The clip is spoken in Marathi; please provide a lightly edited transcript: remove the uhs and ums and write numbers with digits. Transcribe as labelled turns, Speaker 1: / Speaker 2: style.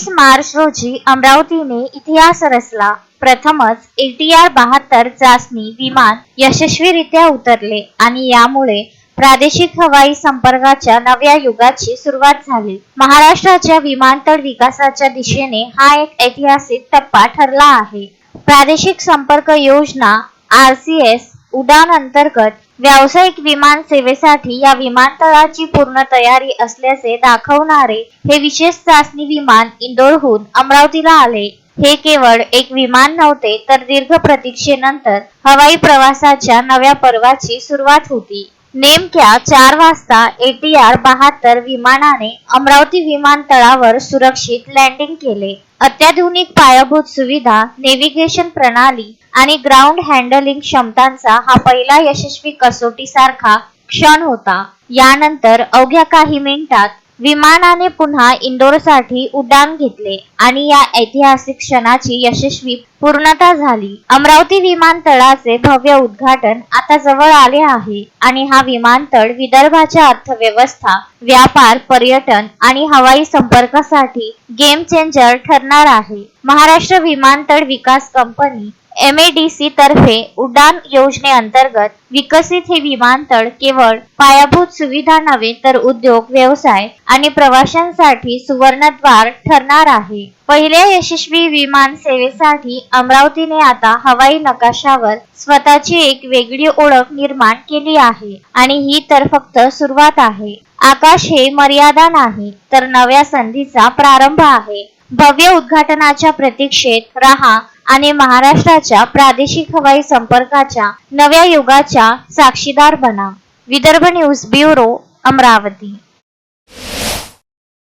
Speaker 1: 23 मार्च रोजी अमरावतीने इतिहास रचला। प्रथमच ATR-72 चाचणी विमान यशस्वीरित्या उतरले आणि यामुळे प्रादेशिक हवाई संपर्काच्या नव्या युगाची सुरुवात झाली। महाराष्ट्राच्या विमानतळ विकासाच्या दिशेने हा एक ऐतिहासिक टप्पा ठरला आहे। प्रादेशिक संपर्क योजना RCS उडान अंतर्गत व्यावसायिक विमान सेवेसाठी या विमानतळाची पूर्ण तयारी असल्याचे दाखवणारे हे विशेष चाचणी विमान इंदोरहून अमरावतीला आले। हे केवळ एक विमान नव्हते, तर दीर्घ प्रतीक्षेनंतर हवाई प्रवासाच्या नव्या पर्वाची सुरुवात होती। नेमक्या 4 वाजता ATR-72 विमानाने अमरावती विमानतळावर सुरक्षित लँडिंग केले। अत्याधुनिक पायाभूत सुविधा, नेव्हिगेशन प्रणाली आणि ग्राउंड हँडलिंग क्षमतांचा हा पहिला यशस्वी कसोटीसारखा क्षण होता। यानंतर अवघ्या काही मिनिटात विमानाने पुन्हा इंदोरसाठी उड्डाण घेतले आणि या ऐतिहासिक क्षणाची यशस्वी पूर्णता झाली। अमरावती विमानतळाचे भव्य उद्घाटन आता जवळ आले आहे आणि हा विमानतळ विदर्भाच्या अर्थव्यवस्था, व्यापार, पर्यटन आणि हवाई संपर्कासाठी गेम चेंजर ठरणार आहे। महाराष्ट्र विमानतळ विकास कंपनी MADC तर्फे उडान योजनेअंतर्गत विकसित हे विमानतळ केवळ पायाभूत सुविधा नव्हे, तर उद्योग, व्यवसाय आणि प्रवाशांसाठी सुवर्णद्वार ठरणार आहे। पहिल्या यशस्वी विमान सेवेसाठी अमरावतीने आता हवाई नकाशावर स्वतःची एक वेगळी ओळख निर्माण केली आहे आणि ही तर फक्त सुरुवात आहे। आकाश हे मर्यादा नाही, तर नव्या संधीचा प्रारंभ आहे। भव्य उद्घाटनाच्या प्रतीक्षेत रहा आणि महाराष्ट्राच्या प्रादेशिक हवाई संपर्काच्या नव्या युगाच्या साक्षीदार बना। Vidarbha news bureau, Amravati.